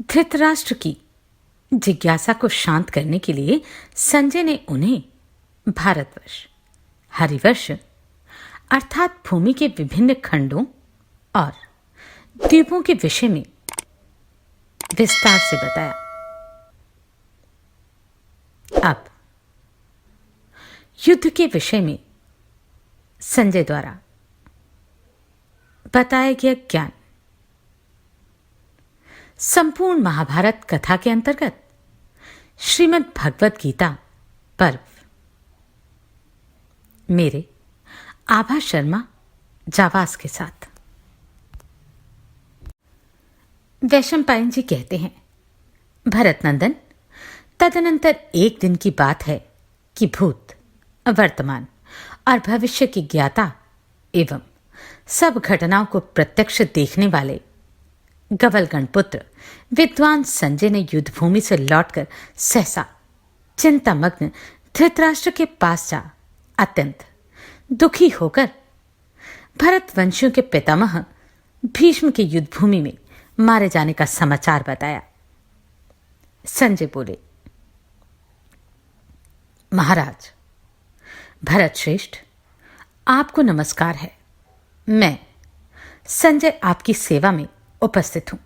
धृतराष्ट्र की जिज्ञासा को शांत करने के लिए संजय ने उन्हें भारतवर्ष, हरिवर्ष अर्थात भूमि के विभिन्न खंडों और द्वीपों के विषय में विस्तार से बताया। अब युद्ध के विषय में संजय द्वारा बताया गया ज्ञान संपूर्ण महाभारत कथा के अंतर्गत श्रीमद् भगवत गीता पर्व मेरे आभा शर्मा जावास के साथ। वैशंपायन जी कहते हैं, भरत नंदन, तदनंतर एक दिन की बात है कि भूत, वर्तमान और भविष्य की ज्ञाता एवं सब घटनाओं को प्रत्यक्ष देखने वाले गवलगण पुत्र विद्वान संजय ने युद्धभूमि से लौटकर सहसा चिंतामग्न धृतराष्ट्र के पास जा अत्यंत दुखी होकर भरतवंशियों के पितामह भीष्म के युद्धभूमि में मारे जाने का समाचार बताया। संजय बोले, महाराज, भरत श्रेष्ठ, आपको नमस्कार है। मैं संजय आपकी सेवा में उपस्थित हूं।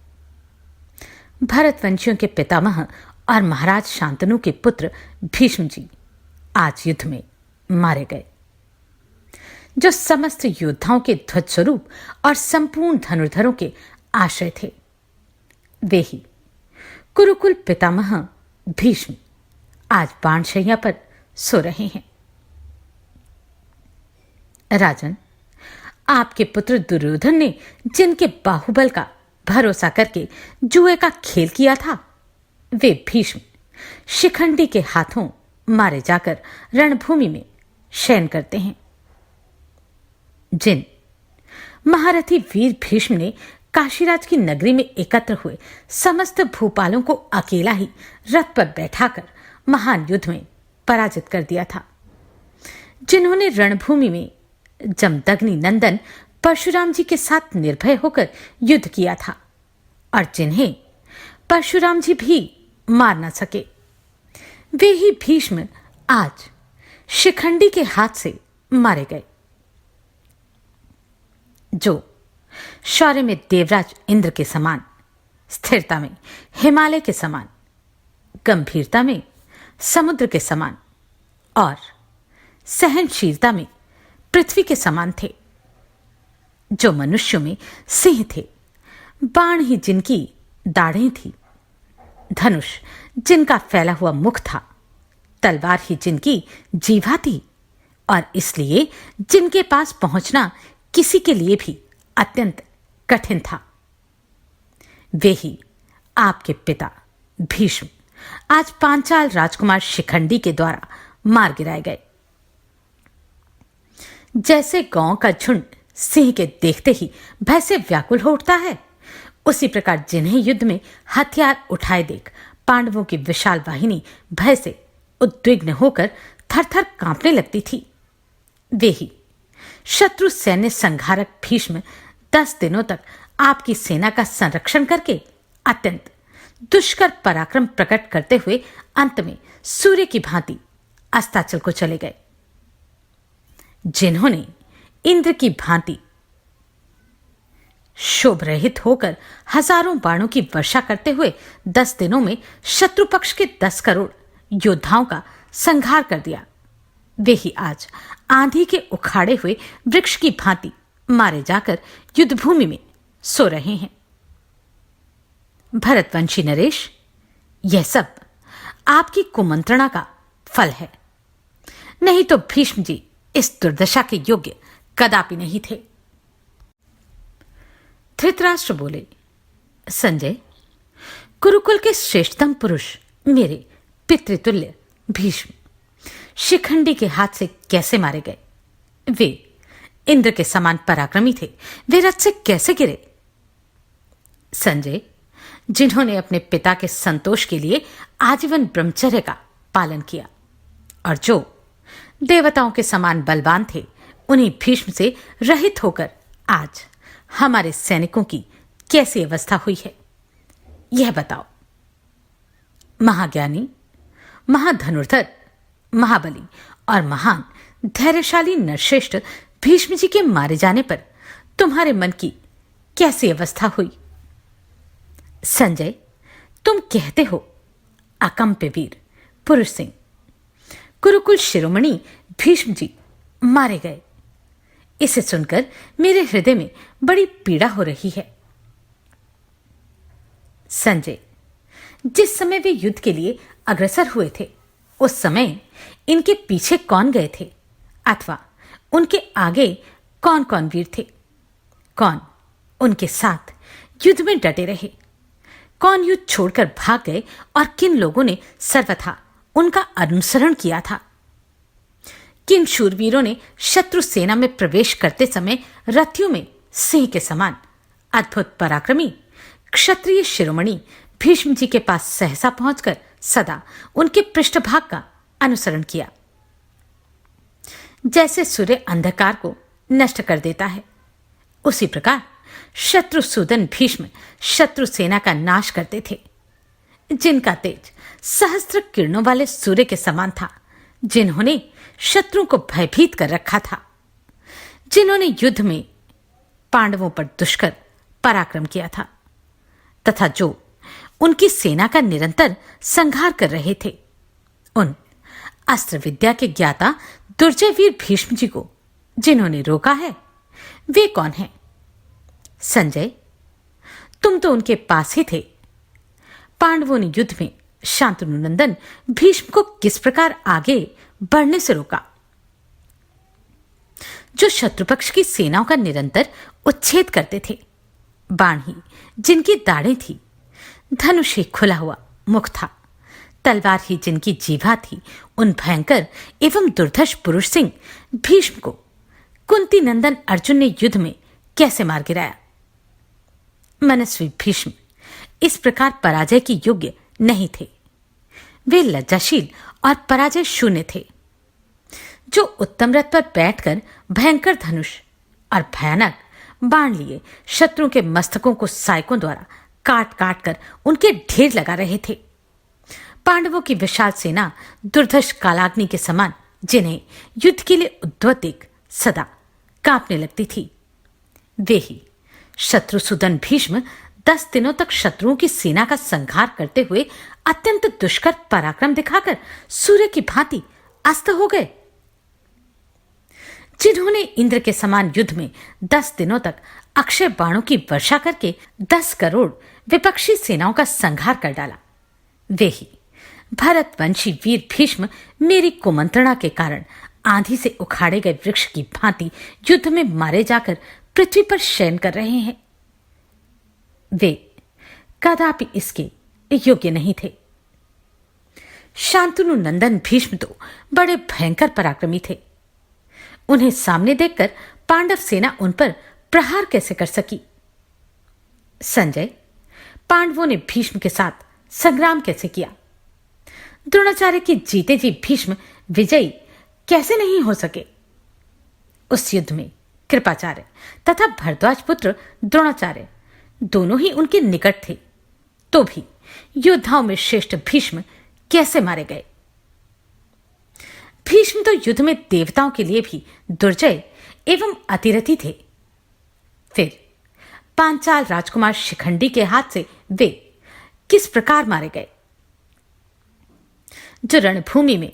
भरतवंशियों के पितामह और महाराज शांतनु के पुत्र भीष्म जी आज युद्ध में मारे गए, जो समस्त योद्धाओं के ध्वज स्वरूप और संपूर्ण धनुर्धरों के आश्रय थे। वे ही कुरुकुल पितामह भीष्म आज बाणशैया पर सो रहे हैं। राजन, आपके पुत्र दुर्योधन ने जिनके बाहुबल का भरोसा करके जुए का खेल किया था, वे भीष्म शिखंडी के हाथों मारे जाकर रणभूमि में शयन करते हैं। जिन महारथी वीर भीष्म ने काशीराज की नगरी में एकत्र हुए समस्त भूपालों को अकेला ही रथ पर बैठाकर महान युद्ध में पराजित कर दिया था, जिन्होंने रणभूमि में जमदग्नि नंदन परशुराम जी के साथ निर्भय होकर युद्ध किया था और जिन्हें परशुराम जी भी मार न सके, वे ही भीष्म आज शिखंडी के हाथ से मारे गए। जो शौर्य में देवराज इंद्र के समान, स्थिरता में हिमालय के समान, गंभीरता में समुद्र के समान और सहनशीलता में पृथ्वी के समान थे, जो मनुष्यों में सिंह थे, बाण ही जिनकी दाढ़ें थी, धनुष जिनका फैला हुआ मुख था, तलवार ही जिनकी जीवा थी और इसलिए जिनके पास पहुंचना किसी के लिए भी अत्यंत कठिन था। वे ही आपके पिता भीष्म आज पांचाल राजकुमार शिखंडी के द्वारा मार गिराए गए। जैसे गांव का झुंड सिंह के देखते ही भय से व्याकुल हो उठता है, उसी प्रकार जिन्हें युद्ध में हथियार उठाए देख पांडवों की विशाल वाहिनी भय से उद्विग्न होकर थरथर कांपने लगती थी, वे ही शत्रु सैन्य संहारक भीष्म 10 दिनों तक आपकी सेना का संरक्षण करके अत्यंत दुष्कर पराक्रम प्रकट करते हुए अंत में सूर्य की भांति अस्ताचल को चले गए। जिन्होंने इंद्र की भांति शोभ रहित होकर हजारों बाणों की वर्षा करते हुए 10 दिनों में शत्रु पक्ष के 10 करोड़ योद्धाओं का संहार कर दिया, वे ही आज आंधी के उखाड़े हुए वृक्ष की भांति मारे जाकर युद्धभूमि में सो रहे हैं। भरतवंशी नरेश, यह सब आपकी कुमंत्रणा का फल है, नहीं तो भीष्म जी इस दुर्दशा के योग्य कदापि नहीं थे। धृतराष्ट्र बोले, संजय, कुरुकुल के श्रेष्ठतम पुरुष मेरे पितृतुल्य भीष्म शिखंडी के हाथ से कैसे मारे गए? वे इंद्र के समान पराक्रमी थे, वे रथ से कैसे गिरे? संजय, जिन्होंने अपने पिता के संतोष के लिए आजीवन ब्रह्मचर्य का पालन किया और जो देवताओं के समान बलवान थे, उन्हीं भीष्म से रहित होकर आज हमारे सैनिकों की कैसी अवस्था हुई है, यह बताओ, महाज्ञानी, महाधनुर्धर, महाबली और महान धैर्यशाली नरश्रेष्ठ भीष्म जी के मारे जाने पर तुम्हारे मन की कैसी अवस्था हुई? संजय, तुम कहते हो अकम्प्य वीर पुरुष सिंह, कुरुकुल शिरोमणि भीष्म जी मारे गए। इसे सुनकर मेरे हृदय में बड़ी पीड़ा हो रही है। संजय, जिस समय वे युद्ध के लिए अग्रसर हुए थे उस समय इनके पीछे कौन गए थे, अथवा उनके आगे कौन कौन वीर थे? कौन उनके साथ युद्ध में डटे रहे? कौन युद्ध छोड़कर भाग गए और किन लोगों ने सर्वथा उनका अनुसरण किया था? किन शूरवीरों ने शत्रु सेना में प्रवेश करते समय रथियों में सिंह के समान अद्भुत पराक्रमी क्षत्रिय शिरोमणि भीष्म जी के पास सहसा पहुंचकर सदा उनके पृष्ठभाग का अनुसरण किया? जैसे सूर्य अंधकार को नष्ट कर देता है, उसी प्रकार शत्रुसूदन भीष्म शत्रु सेना का नाश करते थे, जिनका तेज सहस्त्र किरणों वाले सूर्य के समान था, जिन्होंने शत्रुओं को भयभीत कर रखा था, जिन्होंने युद्ध में पांडवों पर दुष्कर पराक्रम किया था तथा जो उनकी सेना का निरंतर संहार कर रहे थे। उन अस्त्र विद्या के ज्ञाता दुर्जय वीर भीष्म जी को जिन्होंने रोका है, वे कौन हैं? संजय, तुम तो उनके पास ही थे। पांडवों ने युद्ध में शांतनु नंदन भीष्म को किस प्रकार आगे बढ़ने से रोका? जो शत्रुपक्ष की सेनाओं का निरंतर उच्छेद करते थे, बाण ही जिनकी दाढ़ें थी, धनुष ही खुला हुआ मुख था, तलवार ही जिनकी जीभा थी, उन भयंकर एवं दुर्धर्ष पुरुष सिंह भीष्म को कुंती नंदन अर्जुन ने युद्ध में कैसे मार गिराया? मनस्वी भीष्म इस प्रकार पराजय के योग्य नहीं थे। वे लज्जाशील और पराजय शून्य थे, जो उत्तम रथ पर बैठकर भयंकर धनुष और भयानक बाण लिए शत्रुओं के मस्तकों को सायकों द्वारा काट काट कर उनके ढेर लगा रहे थे। पांडवों की विशाल सेना दुर्धर्ष कालाग्नि के समान, जिन्हें युद्ध के लिए उद्वत देख सदा कांपने लगती थी, वे ही शत्रुसूदन भीष्म 10 दिनों तक शत्रुओं की सेना का संहार करते हुए अत्यंत दुष्कर पराक्रम दिखाकर सूर्य की भांति अस्त हो गए। जिन्होंने इंद्र के समान युद्ध में 10 दिनों तक अक्षय बाणों की वर्षा करके 10 करोड़ विपक्षी सेनाओं का संहार कर डाला, वे ही भरतवंशी वीर भीष्म मेरी कुमंत्रणा के कारण आंधी से उखाड़े गए वृक्ष की भांति युद्ध में मारे जाकर पृथ्वी पर शयन कर रहे हैं। वे कदापि इसके योग्य नहीं थे। शांतनु नंदन भीष्म तो बड़े भयंकर पराक्रमी थे। उन्हें सामने देखकर पांडव सेना उन पर प्रहार कैसे कर सकी? संजय, पांडवों ने भीष्म के साथ संग्राम कैसे किया? द्रोणाचार्य की जीते जी भीष्म विजयी कैसे नहीं हो सके? उस युद्ध में कृपाचार्य तथा भरद्वाज पुत्र द्रोणाचार्य दोनों ही उनके निकट थे, तो भी योद्धाओं में श्रेष्ठ भीष्म कैसे मारे गए? भीष्म तो युद्ध में देवताओं के लिए भी दुर्जय एवं अतिरथी थे। फिर पांचाल राजकुमार शिखंडी के हाथ से वे किस प्रकार मारे गए? जो रणभूमि में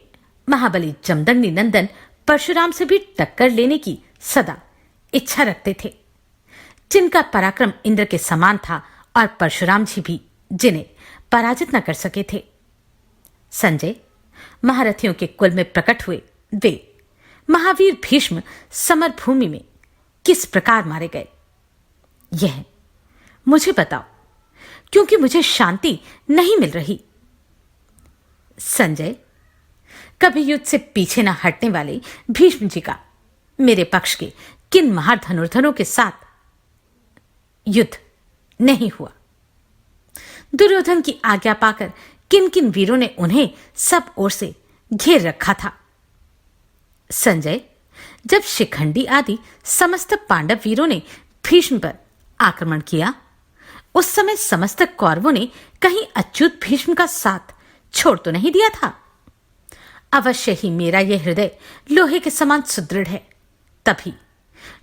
महाबली जमदग्नि नंदन परशुराम से भी टक्कर लेने की सदा इच्छा रखते थे, जिनका पराक्रम इंद्र के समान था और परशुराम जी भी जिन्हें पराजित न कर सके थे। संजय, महारथियों के कुल में प्रकट हुए वे महावीर भीष्म समर भूमि में किस प्रकार मारे गए, यह मुझे बताओ, क्योंकि मुझे शांति नहीं मिल रही। संजय, कभी युद्ध से पीछे न हटने वाले भीष्म जी का मेरे पक्ष के किन महाधनुर्धरों के साथ युद्ध नहीं हुआ? दुर्योधन की आज्ञा पाकर किन किन वीरों ने उन्हें सब ओर से घेर रखा था? संजय, जब शिखंडी आदि समस्त पांडव वीरों ने भीष्म पर आक्रमण किया, उस समय समस्त कौरवों ने कहीं अच्युत भीष्म का साथ छोड़ तो नहीं दिया था। अवश्य ही मेरा यह हृदय लोहे के समान सुदृढ़ है, तभी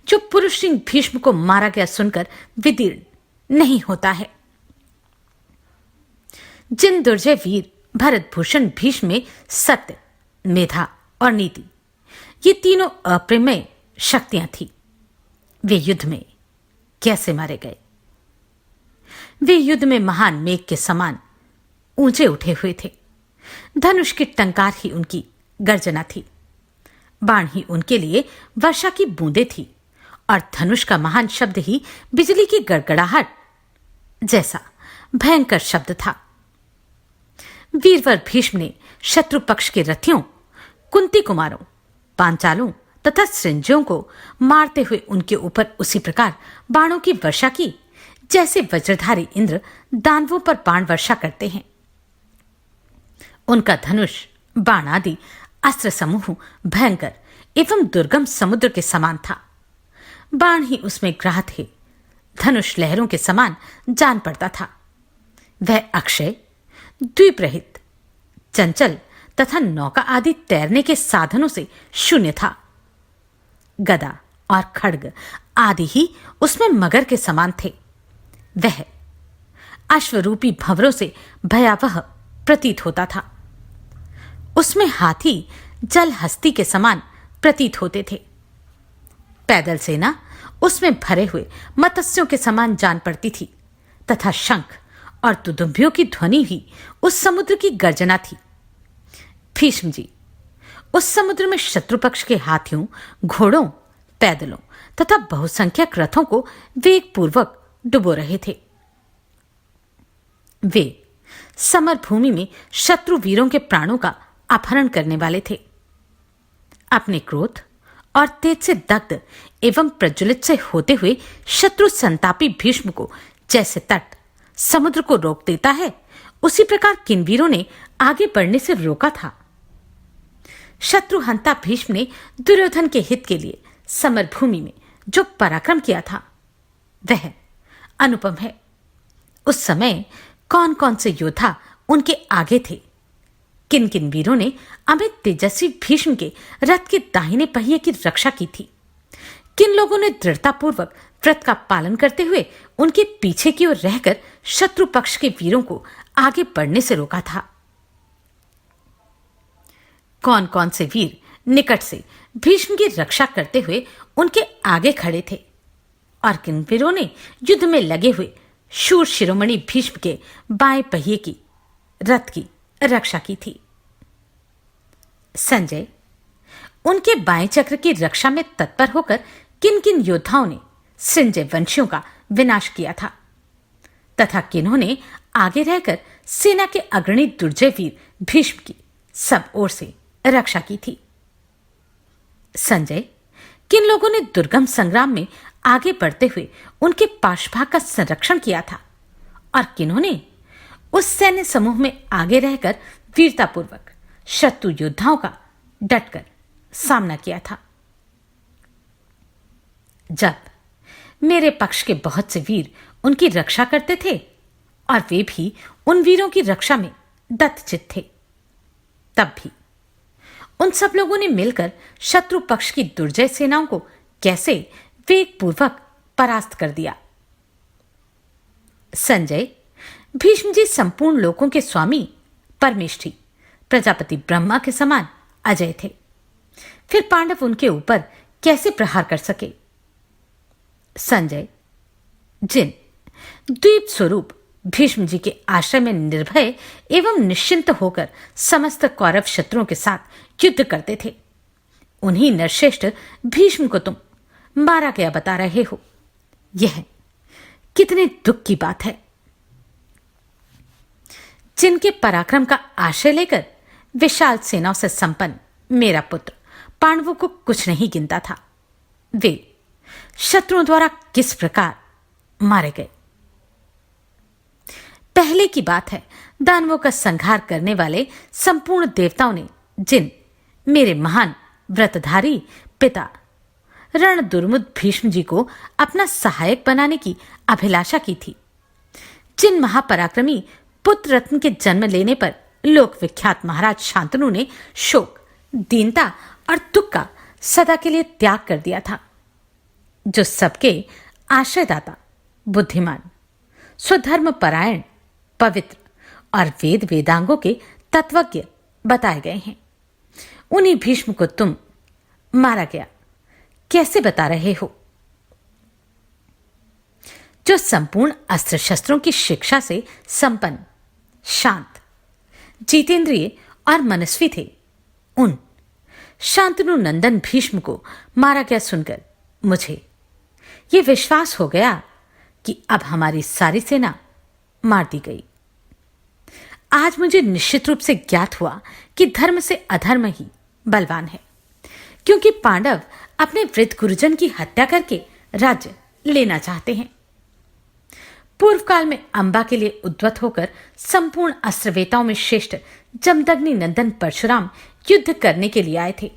जो पुरुष सिंह भीष्म को मारा गया सुनकर विदीर्ण नहीं होता है। जिन दुर्जय वीर भरत भूषण भीष्म में सत्य, मेधा और नीति, ये तीनों अप्रमेय शक्तियां थी, वे युद्ध में कैसे मारे गए? वे युद्ध में महान मेघ के समान ऊंचे उठे हुए थे। धनुष की टंकार ही उनकी गर्जना थी, बाण ही उनके लिए वर्षा की बूंदें थी, और धनुष का महान शब्द ही बिजली की गड़गड़ाहट जैसा भयंकर शब्द था। वीरवर भीष्म ने शत्रु पक्ष के रथियों, कुंती कुमारों, पांचालों तथा सृंजों को मारते हुए उनके ऊपर उसी प्रकार बाणों की वर्षा की जैसे वज्रधारी इंद्र दानवों पर बाण वर्षा करते हैं। उनका धनुष, बाण आदि अस्त्र समूह भयंकर एवं दुर्गम समुद्र के समान था। बाण ही उसमें ग्राह थे, धनुष लहरों के समान जान पड़ता था। वह अक्षय, द्वीप रहित, चंचल तथा नौका आदि तैरने के साधनों से शून्य था। गदा और खड्ग आदि ही उसमें मगर के समान थे। वह अश्वरूपी भंवरों से भयावह प्रतीत होता था। उसमें हाथी जल हस्ती के समान प्रतीत होते थे। पैदल सेना उसमें भरे हुए मत्स्यों के समान जान पड़ती थी, तथा शंख और दुदुम्बियों की ध्वनि ही उस समुद्र की गर्जना थी। भीष्म जी उस समुद्र में शत्रु पक्ष के हाथियों, घोड़ों, पैदलों तथा बहुसंख्यक रथों को वेगपूर्वक डुबो रहे थे। वे समर भूमि में शत्रु वीरों के प्राणों का अपहरण करने वाले थे। अपने क्रोध और तेज से दग्ध एवं प्रज्वलित से होते हुए शत्रु संतापी भीष्म को जैसे तट समुद्र को रोक देता है, उसी प्रकार किन्वीरों ने आगे बढ़ने से रोका था। शत्रु हंता भीष्म ने दुर्योधन के हित के लिए समर भूमि में जो पराक्रम किया था वह अनुपम है। उस समय कौन कौन से योद्धा उनके आगे थे? किन किन वीरों ने अमित तेजस्वी भीष्म के रथ के दाहिने पहिए की रक्षा की थी? किन लोगों ने दृढ़तापूर्वक व्रत का पालन करते हुए उनके पीछे की ओर रहकर शत्रु पक्ष के वीरों को आगे बढ़ने से रोका था? कौन कौन से वीर निकट से भीष्म की रक्षा करते हुए उनके आगे खड़े थे? और किन वीरों ने युद्ध में लगे हुए शूर शिरोमणि भीष्म के बाएं पहिए की रथ की रक्षा की थी? संजय उनके बाएं चक्र की रक्षा में तत्पर होकर किन किन योद्धाओं ने संजय वंशियों का विनाश किया था, तथा किन्होंने आगे रहकर सेना के अग्रणी दुर्जय वीर भीष्म की सब ओर से रक्षा की थी? संजय किन लोगों ने दुर्गम संग्राम में आगे बढ़ते हुए उनके पाशभाग का संरक्षण किया था, और किन्होंने उस सैन्य समूह में आगे रहकर वीरतापूर्वक शत्रु योद्धाओं का डटकर सामना किया था? जब मेरे पक्ष के बहुत से वीर उनकी रक्षा करते थे और वे भी उन वीरों की रक्षा में दत्तचित थे, तब भी उन सब लोगों ने मिलकर शत्रु पक्ष की दुर्जय सेनाओं को कैसे वेगपूर्वक परास्त कर दिया? संजय भीष्म जी संपूर्ण लोकों के स्वामी, परमेष्ठी, प्रजापति ब्रह्मा के समान अजय थे, फिर पांडव उनके ऊपर कैसे प्रहार कर सके? संजय जिन द्वीप स्वरूप भीष्म जी के आश्रय में निर्भय एवं निश्चिंत होकर समस्त कौरव शत्रुओं के साथ युद्ध करते थे, उन्हीं नरश्रेष्ठ भीष्म को तुम मारा गया बता रहे हो। यह कितने दुख की बात है। जिनके पराक्रम का आश्रय लेकर विशाल सेनाओं से संपन्न मेरा पुत्र पांडवों को कुछ नहीं गिनता था, वे शत्रुओं द्वारा किस प्रकार मारे गए। पहले की बात है, दानवों का संहार करने वाले संपूर्ण देवताओं ने जिन मेरे महान व्रतधारी पिता रण दुर्मुद भीष्म जी को अपना सहायक बनाने की अभिलाषा की थी, जिन महापराक्रमी पुत्र रत्न के जन्म लेने पर लोक विख्यात महाराज शांतनु ने शोक, दीनता और दुख का सदा के लिए त्याग कर दिया था, जो सबके आश्रयदाता, बुद्धिमान, स्वधर्म परायण, पवित्र और वेद वेदांगों के तत्वज्ञ बताए गए हैं, उन्हीं भीष्म को तुम मारा गया कैसे बता रहे हो, जो संपूर्ण अस्त्र शस्त्रों की शिक्षा से संपन्न, शांत, जितेंद्रिय और मनस्वी थे। उन शांतनु नंदन भीष्म को मारा गया सुनकर मुझे यह विश्वास हो गया कि अब हमारी सारी सेना मार दी गई। आज मुझे निश्चित रूप से ज्ञात हुआ कि धर्म से अधर्म ही बलवान है, क्योंकि पांडव अपने वृद्ध गुरुजन की हत्या करके राज्य लेना चाहते हैं। पूर्व काल में अंबा के लिए उद्वत होकर संपूर्ण अस्त्रवेताओं में श्रेष्ठ जमदग्नि नंदन परशुराम युद्ध करने के लिए आए थे,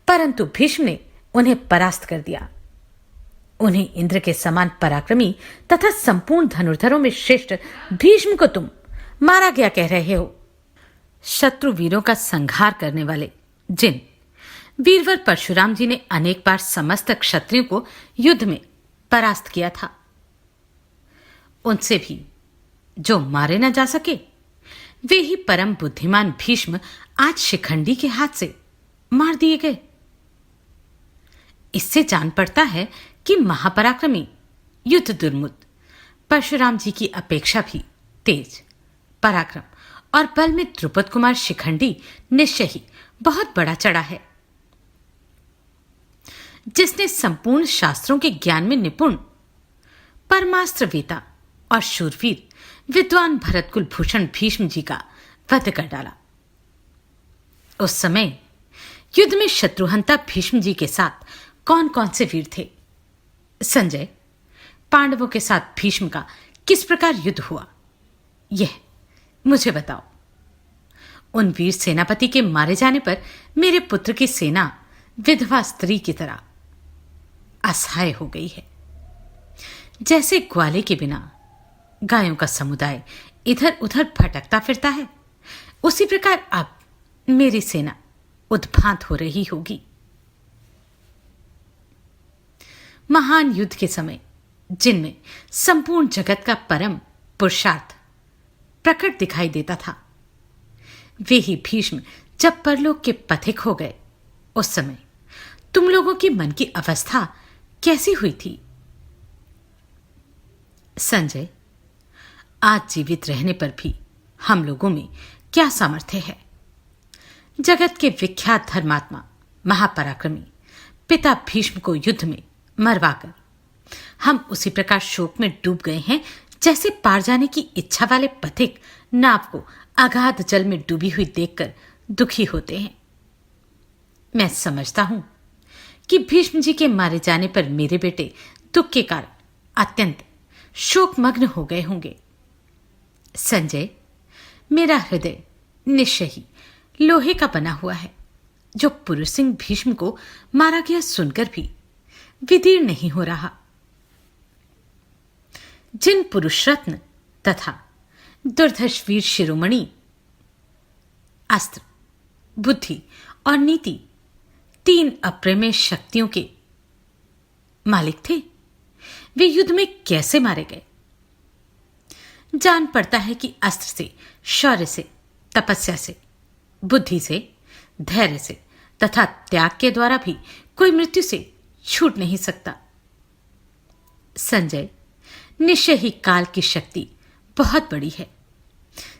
परंतु भीष्म ने उन्हें परास्त कर दिया। उन्हें इंद्र के समान पराक्रमी तथा संपूर्ण धनुर्धरों में श्रेष्ठ भीष्म को तुम मारा गया कह रहे हो। शत्रु वीरों का संहार करने वाले जिन वीरवर परशुराम जी ने अनेक बार समस्त क्षत्रियों को युद्ध में परास्त किया था, उनसे भी जो मारे न जा सके, वे ही परम बुद्धिमान भीष्म आज शिखंडी के हाथ से मार दिए गए। इससे जान पड़ता है कि महापराक्रमी, युद्ध दुर्मुद परशुराम जी की अपेक्षा भी तेज, पराक्रम और बल में द्रुपद कुमार शिखंडी निश्चय ही बहुत बड़ा चढ़ा है, जिसने संपूर्ण शास्त्रों के ज्ञान में निपुण, परमास्त्र वेता और शूरवीर विद्वान भरतकुल भूषण भीष्म जी का वध कर डाला। उस समय युद्ध में शत्रुहंता भीष्म जी के साथ कौन कौन से वीर थे? संजय, पांडवों के साथ भीष्म का किस प्रकार युद्ध हुआ, यह मुझे बताओ। उन वीर सेनापति के मारे जाने पर मेरे पुत्र की सेना विधवा स्त्री की तरह असहाय हो गई है। जैसे ग्वाले के बिना गायों का समुदाय इधर उधर भटकता फिरता है, उसी प्रकार अब मेरी सेना उद्भांत हो रही होगी। महान युद्ध के समय जिनमें संपूर्ण जगत का परम पुरुषार्थ प्रकट दिखाई देता था, वे ही भीष्म जब परलोक के पथिक हो गए, उस समय तुम लोगों की मन की अवस्था कैसी हुई थी? संजय, आज जीवित रहने पर भी हम लोगों में क्या सामर्थ्य है? जगत के विख्यात धर्मात्मा, महापराक्रमी पिता भीष्म को युद्ध में मरवाकर हम उसी प्रकार शोक में डूब गए हैं जैसे पार जाने की इच्छा वाले पथिक नाव को अगाध जल में डूबी हुई देखकर दुखी होते हैं। मैं समझता हूं कि भीष्म जी के मारे जाने पर मेरे बेटे दुख के कारण अत्यंत शोकमग्न हो गए होंगे। संजय, मेरा हृदय निश्चय ही लोहे का बना हुआ है, जो पुरुष सिंह भीष्म को मारा गया सुनकर भी विदीर्ण नहीं हो रहा। जिन पुरुष रत्न तथा दुर्धर्ष वीर शिरोमणि अस्त्र, बुद्धि और नीति, तीन अप्रमेय शक्तियों के मालिक थे, वे युद्ध में कैसे मारे गए? जान पड़ता है कि अस्त्र से, शौर्य से, तपस्या से, बुद्धि से, धैर्य से तथा त्याग के द्वारा भी कोई मृत्यु से छूट नहीं सकता। संजय, निश्चय ही काल की शक्ति बहुत बड़ी है।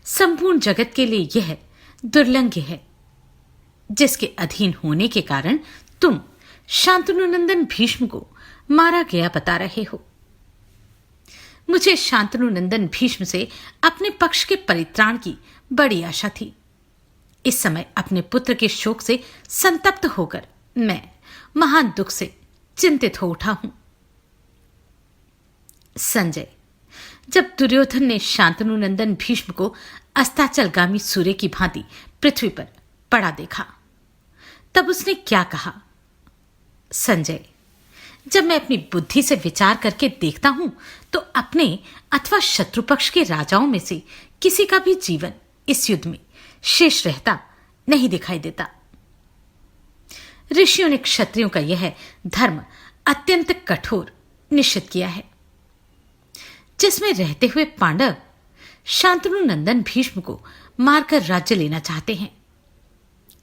संपूर्ण जगत के लिए यह दुर्लंघ्य है, जिसके अधीन होने के कारण तुम शांतनु नंदन भीष्म को मारा गया बता रहे हो। मुझे शांतनु नंदन भीष्म से अपने पक्ष के परित्राण की बड़ी आशा थी। इस समय अपने पुत्र के शोक से संतप्त होकर मैं महान दुख से चिंतित हो उठा हूं। संजय, जब दुर्योधन ने शांतनु नंदन भीष्म को अस्ताचलगामी सूर्य की भांति पृथ्वी पर पड़ा देखा, तब उसने क्या कहा? संजय, जब मैं अपनी बुद्धि से विचार करके देखता हूं तो अपने अथवा शत्रु पक्ष के राजाओं में से किसी का भी जीवन इस युद्ध में शेष रहता नहीं दिखाई देता। ऋषियों ने क्षत्रियों का यह धर्म अत्यंत कठोर निश्चित किया है, जिसमें रहते हुए पांडव शांतनु नंदन भीष्म को मारकर राज्य लेना चाहते हैं,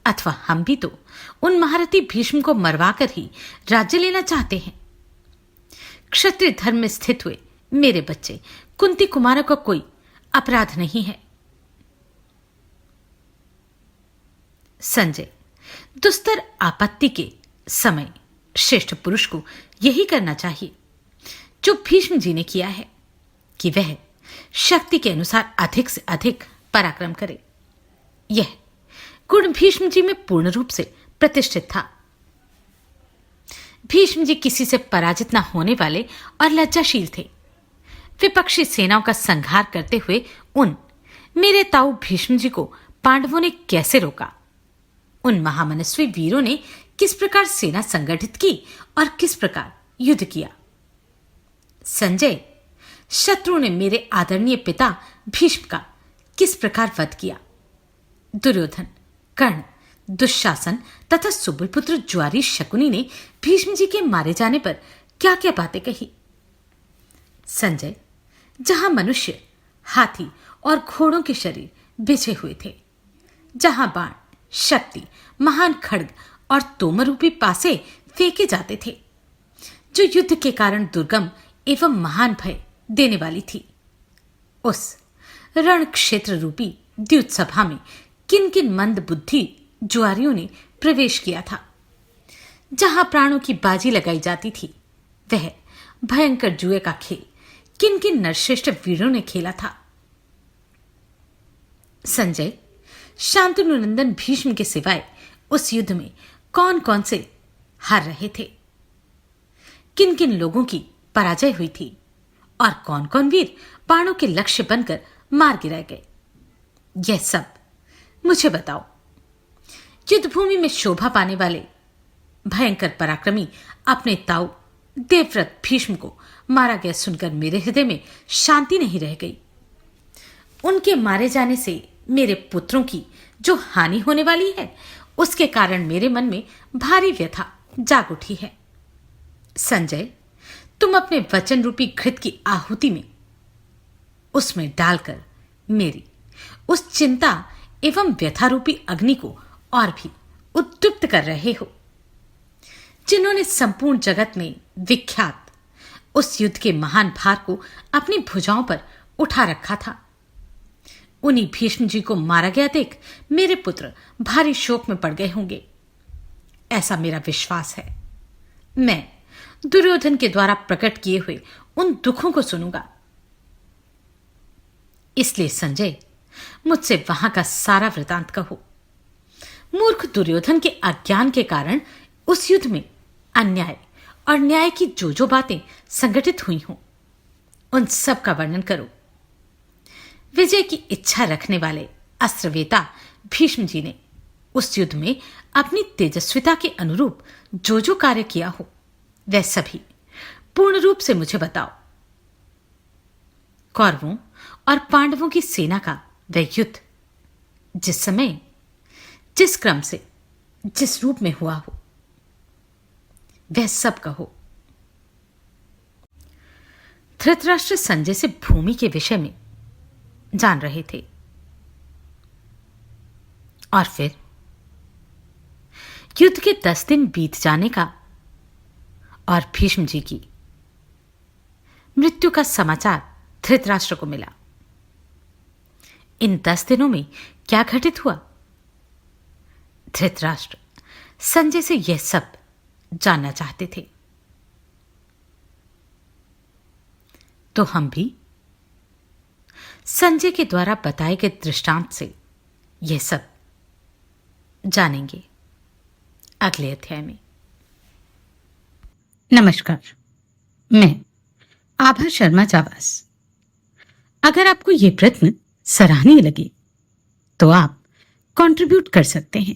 अथवा हम भी तो उन महारथी भीष्म को मरवाकर ही राज्य लेना चाहते हैं। क्षत्रिय धर्म में स्थित हुए मेरे बच्चे कुंती कुमारों का कोई अपराध नहीं है। संजय, दुस्तर आपत्ति के समय श्रेष्ठ पुरुष को यही करना चाहिए जो भीष्म जी ने किया है कि वह शक्ति के अनुसार अधिक से अधिक पराक्रम करे। यह गुण भीष्म जी में पूर्ण रूप से प्रतिष्ठित था। भीष्म जी किसी से पराजित न होने वाले और लज्जाशील थे। विपक्षी सेनाओं का संहार करते हुए उन मेरे ताऊ भीष्म जी को पांडवों ने कैसे रोका, उन महामनस्वी वीरों ने किस प्रकार सेना संगठित की और किस प्रकार युद्ध किया। संजय, शत्रु ने मेरे आदरणीय पिता भीष्म का किस प्रकार वध किया। दुर्योधन, कर्ण, दुशासन तथा सुबलपुत्र ज्वारी शकुनी ने भीष्म जी के मारे जाने पर क्या क्या बातें कही। संजय, जहां मनुष्य, हाथी और घोड़ों के शरीर बिछे हुए थे, जहां बाण, शक्ति, महान खड्ग और तोमरूपी पासे फेंके जाते थे, जो युद्ध के कारण दुर्गम एवं महान भय देने वाली थी, उस रण क्षेत्र रूपी द्युत सभा में किन किन मंद बुद्धि जुआरियों ने प्रवेश किया था। जहां प्राणों की बाजी लगाई जाती थी, वह भयंकर जुए का खेल किन किन नरश्रेष्ठ वीरों ने खेला था। संजय, शांतनु नंदन भीष्म के सिवाय उस युद्ध में कौन कौन से हार रहे थे, किन किन लोगों की पराजय हुई थी और कौन कौन वीर बाणों के लक्ष्य बनकर मार गिराए गए, यह सब मुझे बताओ। युद्धभूमि में शोभा पाने वाले भयंकर पराक्रमी अपने ताऊ देवव्रत भीष्म को मारा गया सुनकर मेरे हृदय में शांति नहीं रह गई। उनके मारे जाने से मेरे पुत्रों की जो हानि होने वाली है, उसके कारण मेरे मन में भारी व्यथा जाग उठी है। संजय, तुम अपने वचन रूपी घृत की आहुति में उसमें डालकर मेरी उस चिंता एवं व्यथा रूपी अग्नि को और भी उद्दीप्त कर रहे हो। जिन्होंने संपूर्ण जगत में विख्यात उस युद्ध के महान भार को अपनी भुजाओं पर उठा रखा था, उन्हीं भीष्म जी को मारा गया देख मेरे पुत्र भारी शोक में पड़ गए होंगे, ऐसा मेरा विश्वास है। मैं दुर्योधन के द्वारा प्रकट किए हुए उन दुखों को सुनूंगा। इसलिए संजय, मुझसे वहां का सारा वृतांत कहो। मूर्ख दुर्योधन के अज्ञान के कारण उस युद्ध में अन्याय और न्याय की जो जो बातें संगठित हुई हों, उन सब का वर्णन करो। विजय की इच्छा रखने वाले अस्त्रवेता भीष्म जी ने उस युद्ध में अपनी तेजस्विता के अनुरूप जो जो कार्य किया हो, वह सभी पूर्ण रूप से मुझे बताओ। कौरवों और पांडवों की सेना का वह युद्ध जिस समय, जिस क्रम से, जिस रूप में हुआ हो, वह सब कहो। धृतराष्ट्र संजय से भूमि के विषय में जान रहे थे और फिर युद्ध के 10 दिन बीत जाने का और भीष्म जी की मृत्यु का समाचार धृतराष्ट्र को मिला। इन 10 दिनों में क्या घटित हुआ, धृतराष्ट्र संजय से यह सब जानना चाहते थे। तो हम भी संजय के द्वारा बताए गए दृष्टांत से यह सब जानेंगे अगले अध्याय में। नमस्कार, मैं आभा शर्मा जावास। अगर आपको ये प्रश्न सराहनीय लगे तो आप कंट्रीब्यूट कर सकते हैं।